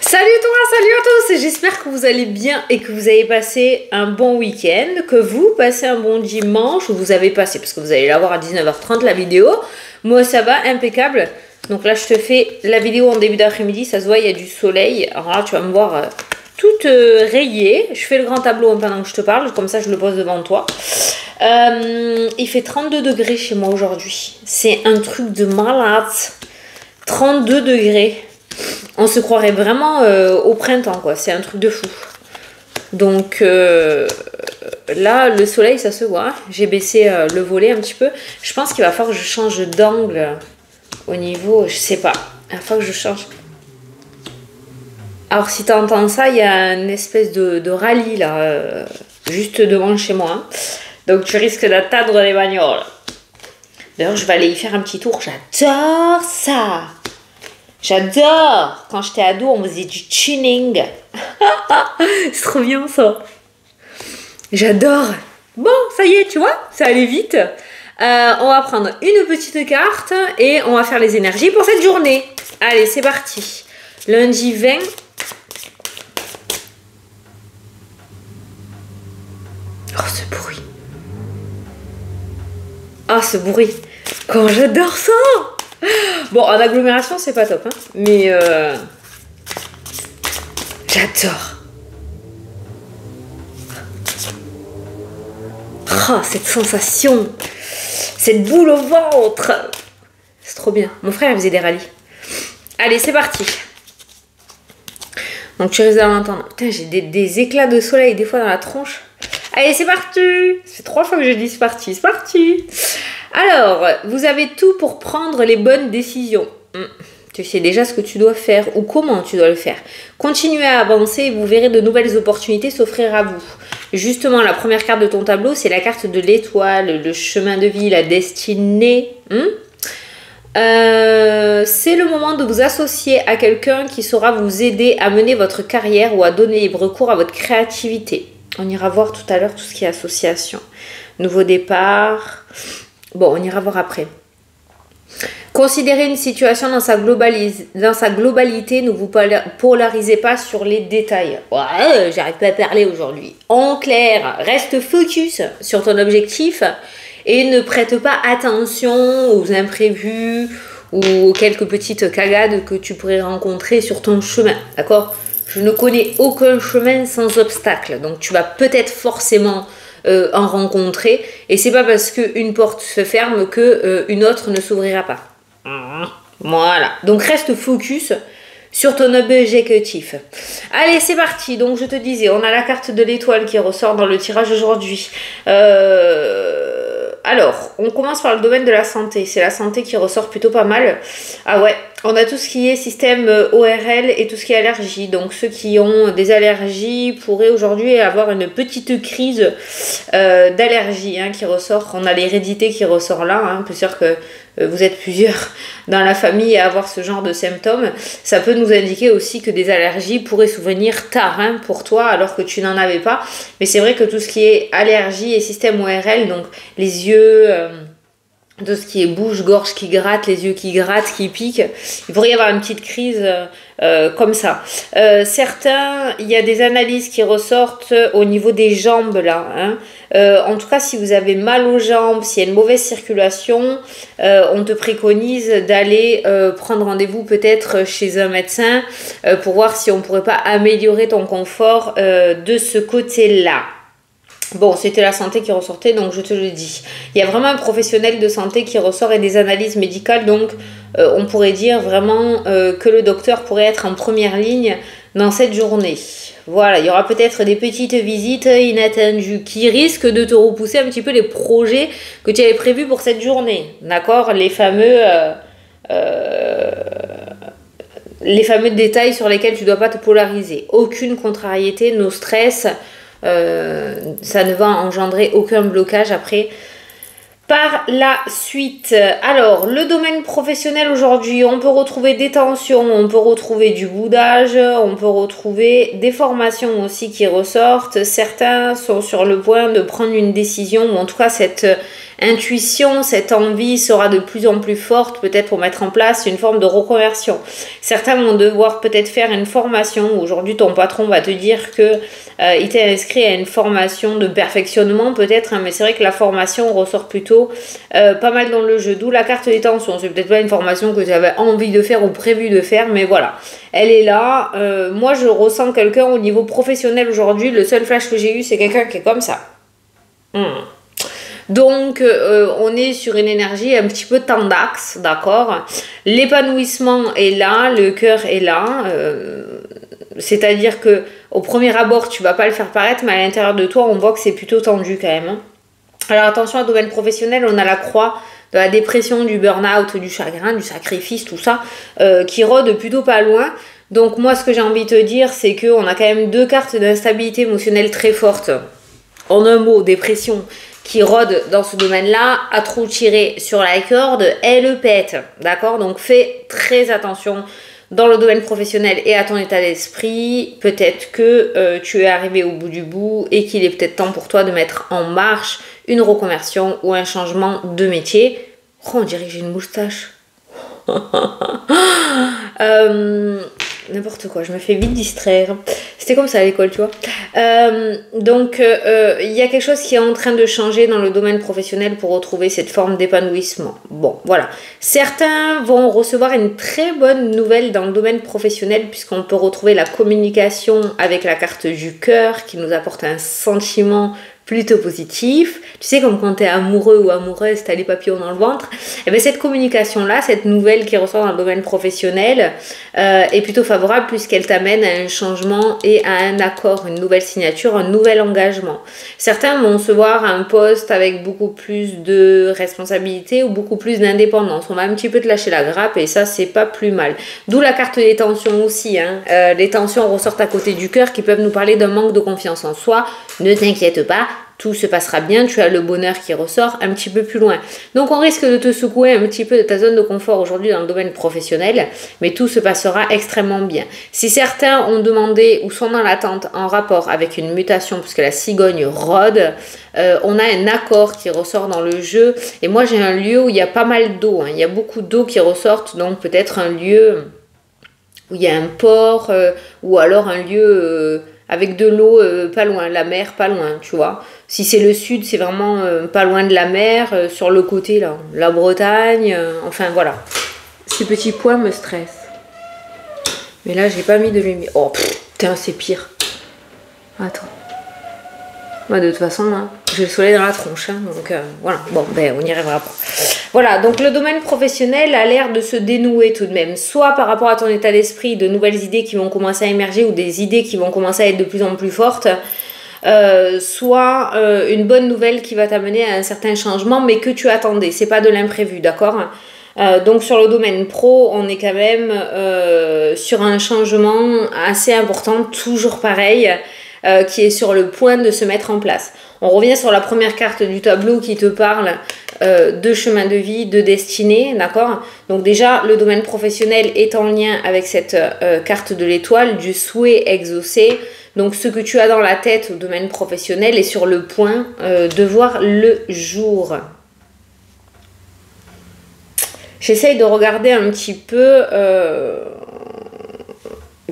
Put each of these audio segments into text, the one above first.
Salut toi, salut à tous, j'espère que vous allez bien et que vous avez passé un bon week-end, que vous passez un bon dimanche, ou vous avez passé, parce que vous allez la voir à 19h30 la vidéo. Moi ça va, impeccable. Donc là je te fais la vidéo en début d'après-midi, ça se voit, il y a du soleil. Alors là tu vas me voir toute rayée. Je fais le grand tableau pendant que je te parle, comme ça je le pose devant toi. Il fait 32 degrés chez moi aujourd'hui. C'est un truc de malade. 32 degrés. On se croirait vraiment au printemps, quoi. C'est un truc de fou. Donc là, le soleil, ça se voit. J'ai baissé le volet un petit peu. Je pense qu'il va falloir que je change d'angle au niveau... Je sais pas. Il va falloir que je change. Alors, si tu entends ça, il y a une espèce de rallye, là, juste devant chez moi. Hein. Donc, tu risques d'atteindre les bagnoles. D'ailleurs, je vais aller y faire un petit tour. J'adore ça. J'adore. Quand j'étais ado, on faisait du tuning. C'est trop bien ça. J'adore. Bon, ça y est, tu vois, ça allait vite. On va prendre une petite carte et on va faire les énergies pour cette journée. Allez, c'est parti. Lundi 20. Oh, ce bruit. Ah, ce bruit. Quand j'adore ça. Bon, en agglomération, c'est pas top, hein, mais j'adore. Oh, cette sensation, cette boule au ventre, c'est trop bien. Mon frère, il faisait des rallyes. Allez, c'est parti. Donc, tu risques d'entendre. Putain, j'ai des éclats de soleil des fois dans la tronche. Allez, c'est parti. C'est 3 fois que je dis c'est parti, c'est parti. Alors, vous avez tout pour prendre les bonnes décisions. Tu sais déjà ce que tu dois faire ou comment tu dois le faire. Continuez à avancer et vous verrez de nouvelles opportunités s'offrir à vous. Justement, la première carte de ton tableau, c'est la carte de l'étoile, le chemin de vie, la destinée. C'est le moment de vous associer à quelqu'un qui saura vous aider à mener votre carrière ou à donner libre cours à votre créativité. On ira voir tout à l'heure tout ce qui est association. Nouveau départ... Bon, on ira voir après. Considérez une situation dans sa globalité, ne vous polarisez pas sur les détails. Ouais, j'arrive pas à parler aujourd'hui. En clair, reste focus sur ton objectif et ne prête pas attention aux imprévus ou aux quelques petites cagades que tu pourrais rencontrer sur ton chemin. D'accord ? Je ne connais aucun chemin sans obstacle. Donc, tu vas peut-être forcément... en rencontrer, et c'est pas parce qu'une porte se ferme que une autre ne s'ouvrira pas. Voilà, donc reste focus sur ton objectif. Allez, c'est parti. Donc je te disais, on a la carte de l'étoile qui ressort dans le tirage aujourd'hui. Alors, on commence par le domaine de la santé. C'est la santé qui ressort plutôt pas mal. Ah ouais, on a tout ce qui est système ORL et tout ce qui est allergie. Donc, ceux qui ont des allergies pourraient aujourd'hui avoir une petite crise d'allergie qui ressort. On a l'hérédité qui ressort là. On peut dire que vous êtes plusieurs dans la famille à avoir ce genre de symptômes. Ça peut nous indiquer aussi que des allergies pourraient survenir tard pour toi alors que tu n'en avais pas. Mais c'est vrai que tout ce qui est allergie et système ORL, donc les yeux... de ce qui est bouche, gorge qui gratte, les yeux qui grattent, qui piquent. Il pourrait y avoir une petite crise comme ça. Certains, il y a des analyses qui ressortent au niveau des jambes là. En tout cas, si vous avez mal aux jambes, s'il y a une mauvaise circulation, on te préconise d'aller prendre rendez-vous peut-être chez un médecin pour voir si on ne pourrait pas améliorer ton confort de ce côté-là. Bon, c'était la santé qui ressortait, donc je te le dis. Il y a vraiment un professionnel de santé qui ressort et des analyses médicales, donc on pourrait dire vraiment que le docteur pourrait être en première ligne dans cette journée. Voilà, il y aura peut-être des petites visites inattendues qui risquent de te repousser un petit peu les projets que tu avais prévus pour cette journée. D'accord ? Les fameux détails sur lesquels tu ne dois pas te polariser. Aucune contrariété, no stress... ça ne va engendrer aucun blocage après par la suite. Alors, le domaine professionnel aujourd'hui, on peut retrouver des tensions, on peut retrouver du boudage, on peut retrouver des formations aussi qui ressortent. Certains sont sur le point de prendre une décision, ou en tout cas cette intuition, cette envie sera de plus en plus forte, peut-être pour mettre en place une forme de reconversion. Certains vont devoir peut-être faire une formation. Aujourd'hui, ton patron va te dire que il t'est inscrit à une formation de perfectionnement peut-être, hein, mais c'est vrai que la formation ressort plutôt pas mal dans le jeu, d'où la carte des tensions. C'est peut-être pas une formation que tu avais envie de faire ou prévu de faire, mais voilà, elle est là. Moi, je ressens quelqu'un au niveau professionnel aujourd'hui, le seul flash que j'ai eu, c'est quelqu'un qui est comme ça. Donc, on est sur une énergie un petit peu tendax, d'accord? L'épanouissement est là, le cœur est là. C'est-à-dire que au premier abord, tu vas pas le faire paraître, mais à l'intérieur de toi, on voit que c'est plutôt tendu quand même. Alors attention, à domaine professionnel, on a la croix de la dépression, du burn-out, du chagrin, du sacrifice, tout ça, qui rôde plutôt pas loin. Donc moi, ce que j'ai envie de te dire, c'est qu'on a quand même 2 cartes d'instabilité émotionnelle très fortes. En un mot, dépression, qui rôde dans ce domaine-là, à trop tirer sur la corde, elle pète, d'accord? Donc fais très attention dans le domaine professionnel et à ton état d'esprit. Peut-être que tu es arrivé au bout du bout et qu'il est peut-être temps pour toi de mettre en marche une reconversion ou un changement de métier. Oh, on dirait que j'ai une moustache. N'importe quoi, je me fais vite distraire. C'était comme ça à l'école, tu vois. Donc, il y a quelque chose qui est en train de changer dans le domaine professionnel pour retrouver cette forme d'épanouissement. Bon, voilà. Certains vont recevoir une très bonne nouvelle dans le domaine professionnel puisqu'on peut retrouver la communication avec la carte du cœur qui nous apporte un sentiment plutôt positif. Tu sais, comme quand tu es amoureux ou amoureuse, tu as les papillons dans le ventre. Et bien cette communication-là, cette nouvelle qui ressort dans le domaine professionnel est plutôt favorable puisqu'elle t'amène à un changement et à un accord, une nouvelle signature, un nouvel engagement. Certains vont se voir un poste avec beaucoup plus de responsabilité ou beaucoup plus d'indépendance. On va un petit peu te lâcher la grappe et ça, c'est pas plus mal. D'où la carte des tensions aussi. Les tensions ressortent à côté du cœur qui peuvent nous parler d'un manque de confiance en soi. Ne t'inquiète pas, tout se passera bien, tu as le bonheur qui ressort un petit peu plus loin. Donc on risque de te secouer un petit peu de ta zone de confort aujourd'hui dans le domaine professionnel, mais tout se passera extrêmement bien. Si certains ont demandé ou sont dans l'attente en rapport avec une mutation, puisque la cigogne rôde, on a un accord qui ressort dans le jeu. Et moi j'ai un lieu où il y a pas mal d'eau, il y a beaucoup d'eau qui ressortent, donc peut-être un lieu où il y a un port ou alors un lieu... avec de l'eau pas loin, la mer pas loin, tu vois. Si c'est le sud, c'est vraiment pas loin de la mer, sur le côté là, la Bretagne, enfin voilà. Ces petits points me stressent. Mais là, j'ai pas mis de lumière. Oh putain, c'est pire. Attends. Bah, de toute façon, hein, j'ai le soleil dans la tronche, hein, donc voilà. Bon, ben on y arrivera pas. Voilà, donc le domaine professionnel a l'air de se dénouer tout de même, soit par rapport à ton état d'esprit, de nouvelles idées qui vont commencer à émerger ou des idées qui vont commencer à être de plus en plus fortes, soit une bonne nouvelle qui va t'amener à un certain changement, mais que tu attendais, c'est pas de l'imprévu, d'accord? Donc sur le domaine pro, on est quand même sur un changement assez important, toujours pareil, qui est sur le point de se mettre en place. On revient sur la première carte du tableau qui te parle de chemin de vie, de destinée, d'accord? Donc déjà, le domaine professionnel est en lien avec cette carte de l'étoile, du souhait exaucé. Donc ce que tu as dans la tête au domaine professionnel est sur le point de voir le jour. J'essaye de regarder un petit peu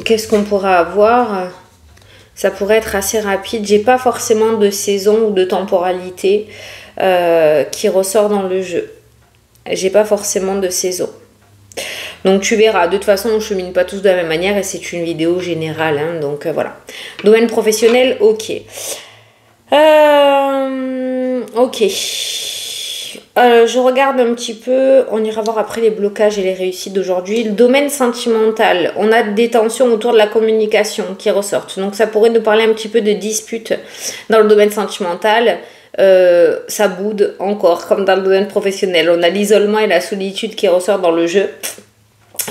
qu'est-ce qu'on pourra avoir. Ça pourrait être assez rapide. J'ai pas forcément de saison ou de temporalité qui ressort dans le jeu. J'ai pas forcément de saison. Donc tu verras. De toute façon, on ne chemine pas tous de la même manière et c'est une vidéo générale. Hein, donc voilà. Domaine professionnel, ok. Ok. Je regarde un petit peu, on ira voir après les blocages et les réussites d'aujourd'hui. Le domaine sentimental, on a des tensions autour de la communication qui ressortent. Donc ça pourrait nous parler un petit peu de disputes dans le domaine sentimental. Ça boude encore, comme dans le domaine professionnel. On a l'isolement et la solitude qui ressortent dans le jeu.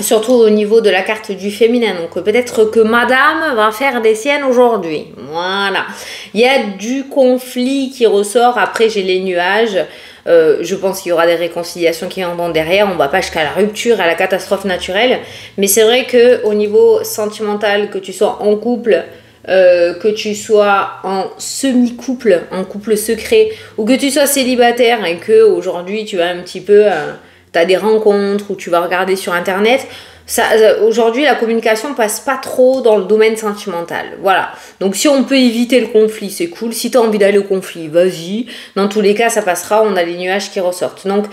Surtout au niveau de la carte du féminin. Donc peut-être que madame va faire des siennes aujourd'hui. Voilà. Il y a du conflit qui ressort. Après, j'ai les nuages. Je pense qu'il y aura des réconciliations qui en vont derrière. On va pas jusqu'à la rupture, à la catastrophe naturelle. Mais c'est vrai qu'au niveau sentimental, que tu sois en couple que tu sois en semi-couple, en couple secret, ou que tu sois célibataire et que aujourd'hui tu vas un petit peu, t'as des rencontres ou tu vas regarder sur internet. Aujourd'hui, la communication passe pas trop dans le domaine sentimental. Voilà. Donc, si on peut éviter le conflit, c'est cool. Si tu as envie d'aller au conflit, vas-y. Dans tous les cas, ça passera. On a les nuages qui ressortent. Donc,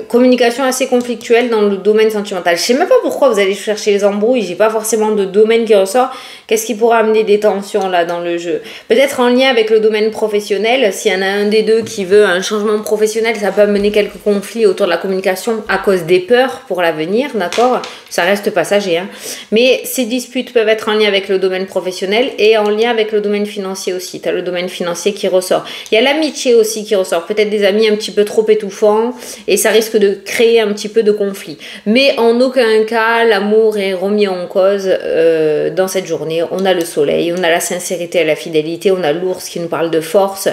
communication assez conflictuelle dans le domaine sentimental. Je sais même pas pourquoi vous allez chercher les embrouilles. J'ai pas forcément de domaine qui ressort. Qu'est-ce qui pourrait amener des tensions là dans le jeu? Peut-être en lien avec le domaine professionnel. S'il y en a un des deux qui veut un changement professionnel, ça peut amener quelques conflits autour de la communication à cause des peurs pour l'avenir. D'accord? Ça reste passager, hein. Mais ces disputes peuvent être en lien avec le domaine professionnel et en lien avec le domaine financier aussi. Tu as le domaine financier qui ressort. Il y a l'amitié aussi qui ressort. Peut-être des amis un petit peu trop étouffants et ça risque de créer un petit peu de conflit. Mais en aucun cas, l'amour est remis en cause dans cette journée. On a le soleil, on a la sincérité et la fidélité, on a l'ours qui nous parle de force.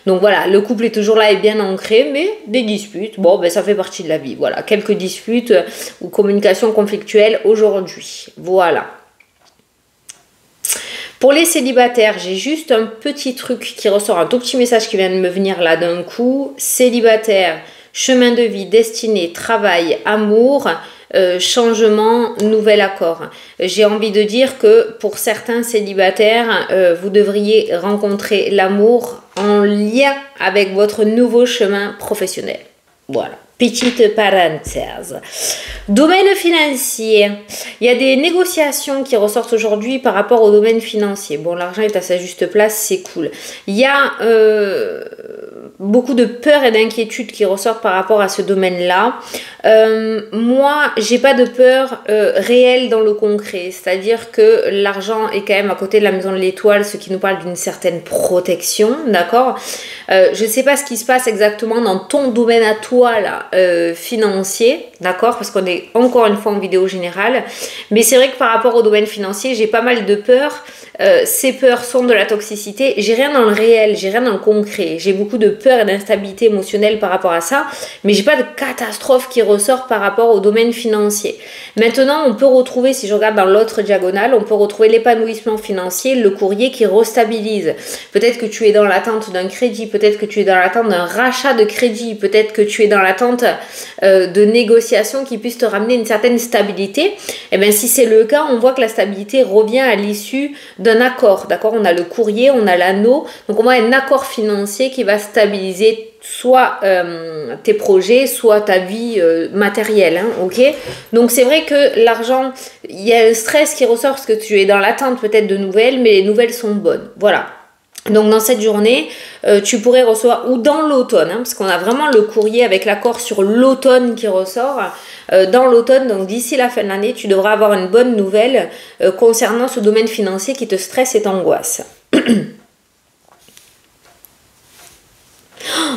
Donc voilà, le couple est toujours là et bien ancré, mais des disputes, bon, ben ça fait partie de la vie. Voilà, quelques disputes ou communication conflictuelle aujourd'hui. Voilà. Pour les célibataires, j'ai juste un petit truc qui ressort, un tout petit message qui vient de me venir là d'un coup. Célibataire, chemin de vie, destinée, travail, amour, changement, nouvel accord. J'ai envie de dire que pour certains célibataires, vous devriez rencontrer l'amour en lien avec votre nouveau chemin professionnel. Voilà. Petite parenthèse. Domaine financier. Il y a des négociations qui ressortent aujourd'hui par rapport au domaine financier. Bon, l'argent est à sa juste place, c'est cool. Il y a beaucoup de peur et d'inquiétude qui ressortent par rapport à ce domaine-là. Moi, j'ai pas de peur réelle dans le concret. C'est-à-dire que l'argent est quand même à côté de la maison de l'étoile, ce qui nous parle d'une certaine protection, d'accord? Je sais pas ce qui se passe exactement dans ton domaine à toi, là, financier, d'accord, parce qu'on est encore une fois en vidéo générale, mais c'est vrai que par rapport au domaine financier, j'ai pas mal de peurs. Ces peurs sont de la toxicité. J'ai rien dans le réel, j'ai rien dans le concret. J'ai beaucoup de peur et d'instabilité émotionnelle par rapport à ça, mais j'ai pas de catastrophe qui ressort par rapport au domaine financier. Maintenant, on peut retrouver, si je regarde dans l'autre diagonale, on peut retrouver l'épanouissement financier, le courrier qui restabilise. Peut-être que tu es dans l'attente d'un crédit, peut-être que tu es dans l'attente d'un rachat de crédit, peut-être que tu es dans l'attente de négociations qui puissent te ramener une certaine stabilité. Et bien, si c'est le cas, on voit que la stabilité revient à l'issue d'un accord, d'accord? On a le courrier, on a l'anneau, donc on a un accord financier qui va stabiliser soit tes projets, soit ta vie matérielle, hein, ok? Donc c'est vrai que l'argent, il y a un stress qui ressort parce que tu es dans l'attente peut-être de nouvelles, mais les nouvelles sont bonnes, voilà. Donc dans cette journée, tu pourrais recevoir, ou dans l'automne, hein, parce qu'on a vraiment le courrier avec l'accord sur l'automne qui ressort, dans l'automne, donc d'ici la fin de l'année, tu devras avoir une bonne nouvelle concernant ce domaine financier qui te stresse et t'angoisse.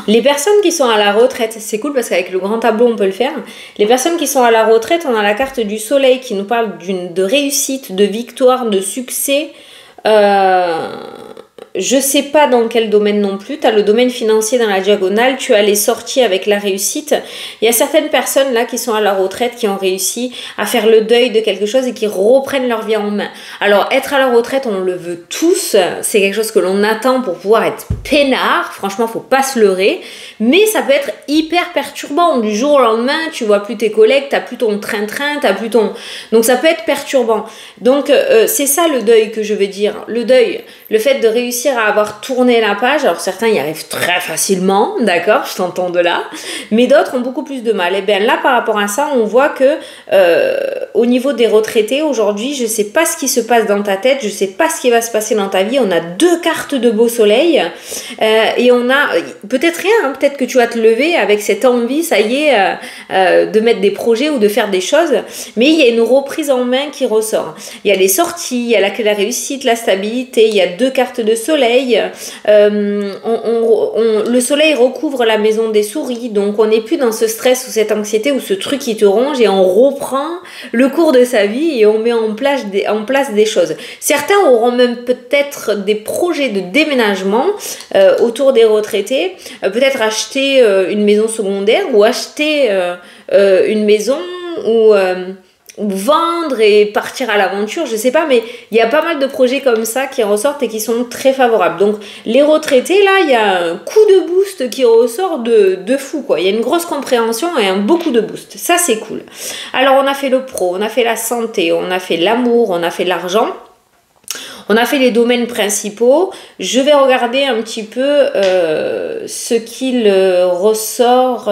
Les personnes qui sont à la retraite, c'est cool parce qu'avec le grand tableau on peut le faire. Les personnes qui sont à la retraite, on a la carte du soleil qui nous parle de réussite, de victoire, de succès. Je sais pas dans quel domaine non plus. Tu as le domaine financier dans la diagonale, tu as les sorties avec la réussite. Il y a certaines personnes là qui sont à la retraite qui ont réussi à faire le deuil de quelque chose et qui reprennent leur vie en main. Alors être à la retraite, on le veut tous, c'est quelque chose que l'on attend pour pouvoir être peinard. Franchement, faut pas se leurrer, mais ça peut être hyper perturbant. Du jour au lendemain, tu vois plus tes collègues, t'as plus ton train-train, t'as plus ton... Donc ça peut être perturbant. Donc c'est ça le deuil que je veux dire. Le deuil, le fait de réussir à avoir tourné la page. Alors certains y arrivent très facilement, d'accord, je t'entends de là, mais d'autres ont beaucoup plus de mal. Et bien là, par rapport à ça, on voit que au niveau des retraités, aujourd'hui, je sais pas ce qui se passe dans ta tête, je sais pas ce qui va se passer dans ta vie. On a 2 cartes de beau soleil et on a peut-être rien, hein, peut-être que tu vas te lever avec cette envie, ça y est, de mettre des projets ou de faire des choses, mais il y a une reprise en main qui ressort. Il y a les sorties, il y a la réussite, la stabilité, il y a 2 cartes de soleil. Le soleil recouvre la maison des souris, donc on n'est plus dans ce stress ou cette anxiété ou ce truc qui te ronge et on reprend le cours de sa vie et on met en place des choses. Certains auront même peut-être des projets de déménagement autour des retraités, peut-être acheter une maison secondaire ou acheter une maison ou vendre et partir à l'aventure, je sais pas, mais il y a pas mal de projets comme ça qui ressortent et qui sont très favorables. Donc les retraités, là, il y a un coup de boost qui ressort de fou, quoi. Il y a une grosse compréhension et un beau coup de boost. Ça, c'est cool. Alors, on a fait le pro, on a fait la santé, on a fait l'amour, on a fait l'argent. On a fait les domaines principaux. Je vais regarder un petit peu ce qu'il ressort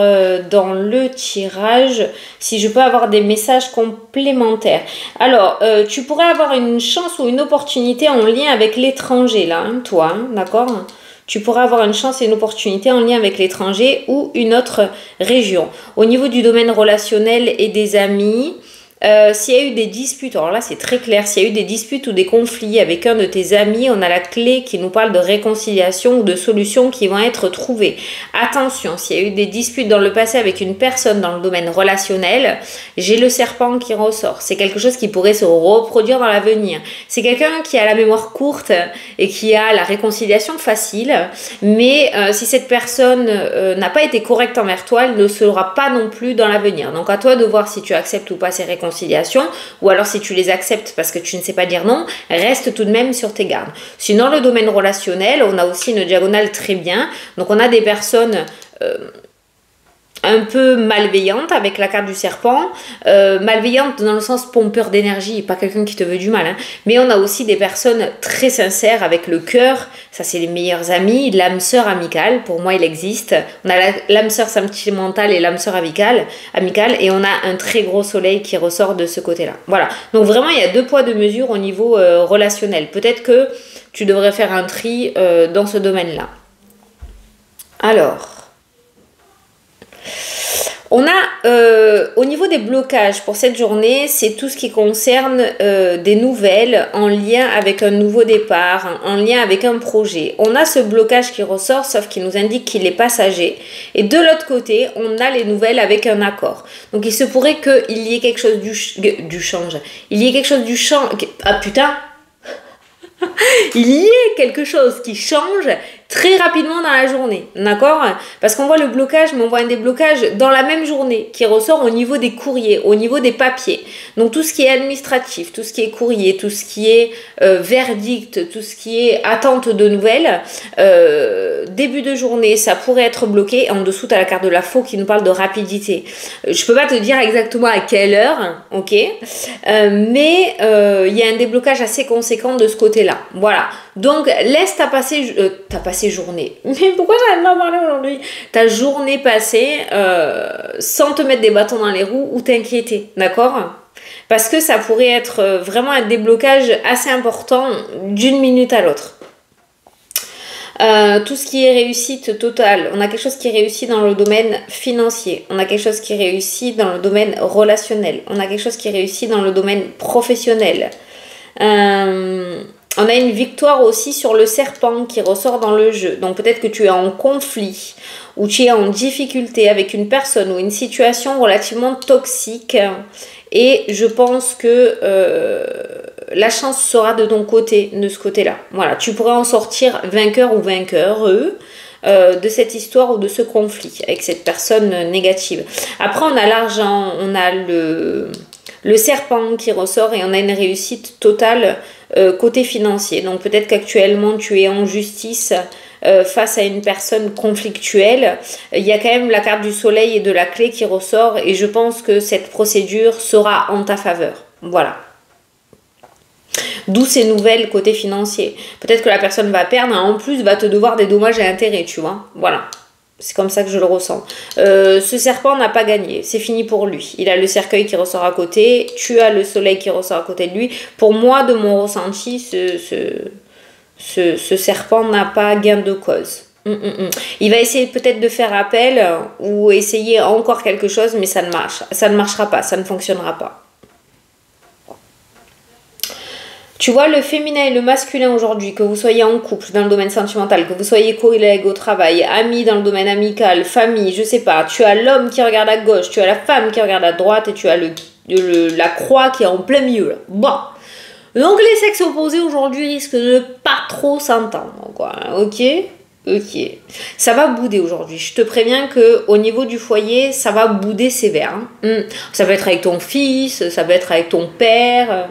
dans le tirage, si je peux avoir des messages complémentaires. Alors, tu pourrais avoir une chance ou une opportunité en lien avec l'étranger, là, hein, toi, hein, d'accord ? Tu pourras avoir une chance et une opportunité en lien avec l'étranger ou une autre région. Au niveau du domaine relationnel et des amis, s'il y a eu des disputes, alors là c'est très clair, s'il y a eu des disputes ou des conflits avec un de tes amis, on a la clé qui nous parle de réconciliation ou de solutions qui vont être trouvées. Attention, s'il y a eu des disputes dans le passé avec une personne dans le domaine relationnel, j'ai le serpent qui ressort. C'est quelque chose qui pourrait se reproduire dans l'avenir. C'est quelqu'un qui a la mémoire courte et qui a la réconciliation facile, mais si cette personne n'a pas été correcte envers toi, elle ne sera pas non plus dans l'avenir. Donc à toi de voir si tu acceptes ou pas ces réconciliations, ou alors si tu les acceptes parce que tu ne sais pas dire non, reste tout de même sur tes gardes. Sinon, le domaine relationnel, on a aussi une diagonale très bien. Donc on a des personnes un peu malveillante avec la carte du serpent, malveillante dans le sens pompeur d'énergie, pas quelqu'un qui te veut du mal, hein. Mais on a aussi des personnes très sincères avec le cœur, ça c'est les meilleurs amis, l'âme sœur amicale, pour moi il existe, on a l'âme sœur sentimentale et l'âme sœur amicale, et on a un très gros soleil qui ressort de ce côté-là. Voilà, donc vraiment il y a 2 poids 2 mesures au niveau relationnel, peut-être que tu devrais faire un tri dans ce domaine-là. Alors... On a au niveau des blocages pour cette journée, c'est tout ce qui concerne des nouvelles en lien avec un nouveau départ, en lien avec un projet. On a ce blocage qui ressort, sauf qu'il nous indique qu'il est passager. Et de l'autre côté, on a les nouvelles avec un accord. Donc il se pourrait qu'il y ait quelque chose du change. Il y ait quelque chose du change. Ah putain! Il y ait quelque chose qui change très rapidement dans la journée, d'accord? Parce qu'on voit le blocage, mais on voit un déblocage dans la même journée qui ressort au niveau des courriers, au niveau des papiers. Donc tout ce qui est administratif, tout ce qui est courrier, tout ce qui est verdict, tout ce qui est attente de nouvelles, début de journée, ça pourrait être bloqué. En dessous, tu as la carte de la faux qui nous parle de rapidité. Je peux pas te dire exactement à quelle heure, ok? Mais il y a un déblocage assez conséquent de ce côté-là. Voilà. Donc, laisse ta journée. Mais pourquoi j'arrête pas à parler aujourd'hui? Ta journée passée sans te mettre des bâtons dans les roues ou t'inquiéter, d'accord? Parce que ça pourrait être vraiment un déblocage assez important d'une minute à l'autre. Tout ce qui est réussite totale, on a quelque chose qui réussit dans le domaine financier, on a quelque chose qui réussit dans le domaine relationnel, on a quelque chose qui réussit dans le domaine professionnel. On a une victoire aussi sur le serpent qui ressort dans le jeu. Donc peut-être que tu es en conflit ou tu es en difficulté avec une personne ou une situation relativement toxique. Et je pense que la chance sera de ton côté, de ce côté-là. Voilà, tu pourrais en sortir vainqueur ou vainqueur de cette histoire ou de ce conflit avec cette personne négative. Après, on a l'argent, on a le serpent qui ressort et on a une réussite totale côté financier. Donc peut-être qu'actuellement tu es en justice face à une personne conflictuelle. Il y a quand même la carte du soleil et de la clé qui ressort et je pense que cette procédure sera en ta faveur. Voilà. D'où ces nouvelles côté financier. Peut-être que la personne va perdre et en plus va te devoir des dommages et intérêts, tu vois. Voilà. C'est comme ça que je le ressens. Ce serpent n'a pas gagné. C'est fini pour lui. Il a le cercueil qui ressort à côté. Tu as le soleil qui ressort à côté de lui. Pour moi, de mon ressenti, ce serpent n'a pas gain de cause. Il va essayer peut-être de faire appel ou essayer encore quelque chose, mais ça ne marchera pas. Ça ne fonctionnera pas. Tu vois, le féminin et le masculin aujourd'hui, que vous soyez en couple dans le domaine sentimental, que vous soyez collègue au travail, amis dans le domaine amical, famille, je sais pas, tu as l'homme qui regarde à gauche, tu as la femme qui regarde à droite et tu as la croix qui est en plein milieu là. Bon. Donc les sexes opposés aujourd'hui risquent de ne pas trop s'entendre, quoi, ok? Ok. Ça va bouder aujourd'hui. Je te préviens que au niveau du foyer, ça va bouder sévère. Hein. Ça peut être avec ton fils, ça peut être avec ton père,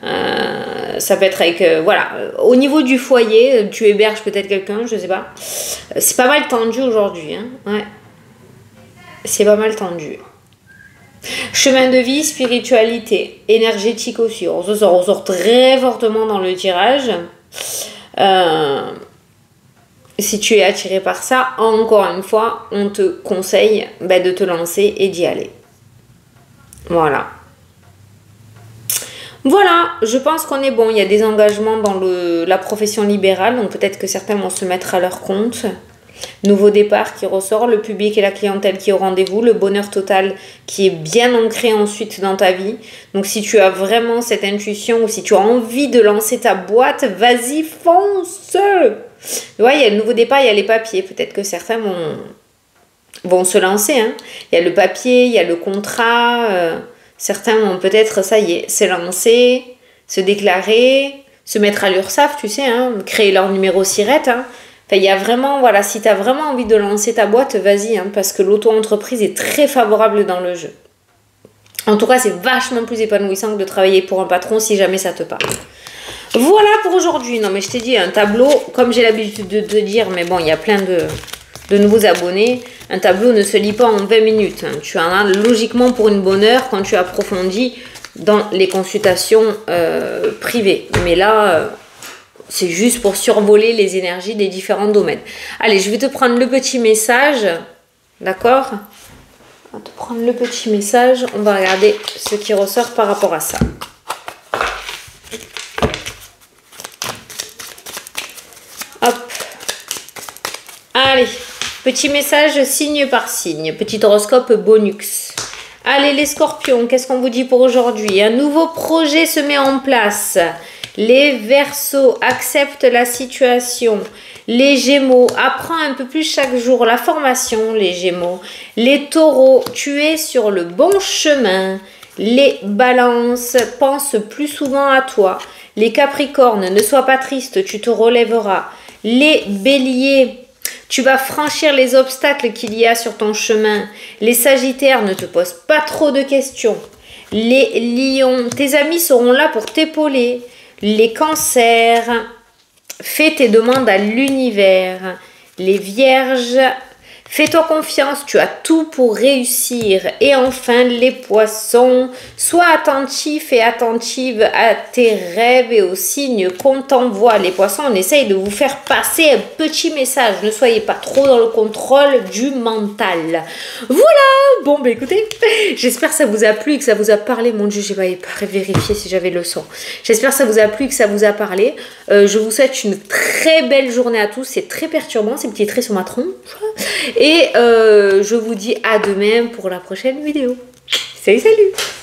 ça peut être avec... voilà. Au niveau du foyer, tu héberges peut-être quelqu'un, je sais pas. C'est pas mal tendu aujourd'hui. Hein. Ouais. C'est pas mal tendu. Chemin de vie, spiritualité, énergétique aussi. On ressort très fortement dans le tirage. Si tu es attiré par ça, encore une fois, on te conseille de te lancer et d'y aller. Voilà. Voilà, je pense qu'on est bon. Il y a des engagements dans la profession libérale, donc peut-être que certains vont se mettre à leur compte. Nouveau départ qui ressort, le public et la clientèle qui est au rendez-vous, le bonheur total qui est bien ancré ensuite dans ta vie. Donc si tu as vraiment cette intuition ou si tu as envie de lancer ta boîte, vas-y, fonce! Ouais, il y a le nouveau départ, il y a les papiers. Peut-être que certains vont se lancer. Hein. Il y a le papier, il y a le contrat. Certains vont peut-être, ça y est, se lancer, se déclarer, se mettre à l'URSSAF, tu sais, hein, créer leur numéro SIRET. Hein. Enfin, il y a vraiment, voilà, si tu as vraiment envie de lancer ta boîte, vas-y, hein, parce que l'auto-entreprise est très favorable dans le jeu. En tout cas, c'est vachement plus épanouissant que de travailler pour un patron si jamais ça te parle. Voilà pour aujourd'hui. Non, mais je t'ai dit, un tableau, comme j'ai l'habitude de te dire, mais bon, il y a plein de nouveaux abonnés. Un tableau ne se lit pas en 20 minutes. Hein. Tu en as logiquement pour une bonne heure quand tu approfondis dans les consultations privées. Mais là, c'est juste pour survoler les énergies des différents domaines. Allez, je vais te prendre le petit message. D'accord ? On va te prendre le petit message. On va regarder ce qui ressort par rapport à ça. Hop. Allez, petit message signe par signe. Petit horoscope bonus. Allez les scorpions, qu'est-ce qu'on vous dit pour aujourd'hui? Un nouveau projet se met en place. Les verseaux acceptent la situation. Les gémeaux, apprends un peu plus chaque jour la formation, les gémeaux. Les taureaux, tu es sur le bon chemin. Les balances, pense plus souvent à toi. Les capricornes, ne sois pas triste, tu te relèveras. Les béliers, tu vas franchir les obstacles qu'il y a sur ton chemin. Les sagittaires, ne te pose pas trop de questions. Les lions, tes amis seront là pour t'épauler. Les cancers, fais tes demandes à l'univers. Les vierges, fais-toi confiance, tu as tout pour réussir. Et enfin, les poissons, sois attentif et attentive à tes rêves et aux signes qu'on t'envoie. Les poissons, on essaye de vous faire passer un petit message. Ne soyez pas trop dans le contrôle du mental. Voilà, bon, écoutez, j'espère que ça vous a plu et que ça vous a parlé. Mon Dieu, j'ai pas vérifié si j'avais le son. J'espère que ça vous a plu et que ça vous a parlé. Je vous souhaite une très belle journée à tous. C'est très perturbant, ces petits traits sur ma tronche. Et je vous dis à demain pour la prochaine vidéo. Salut, salut!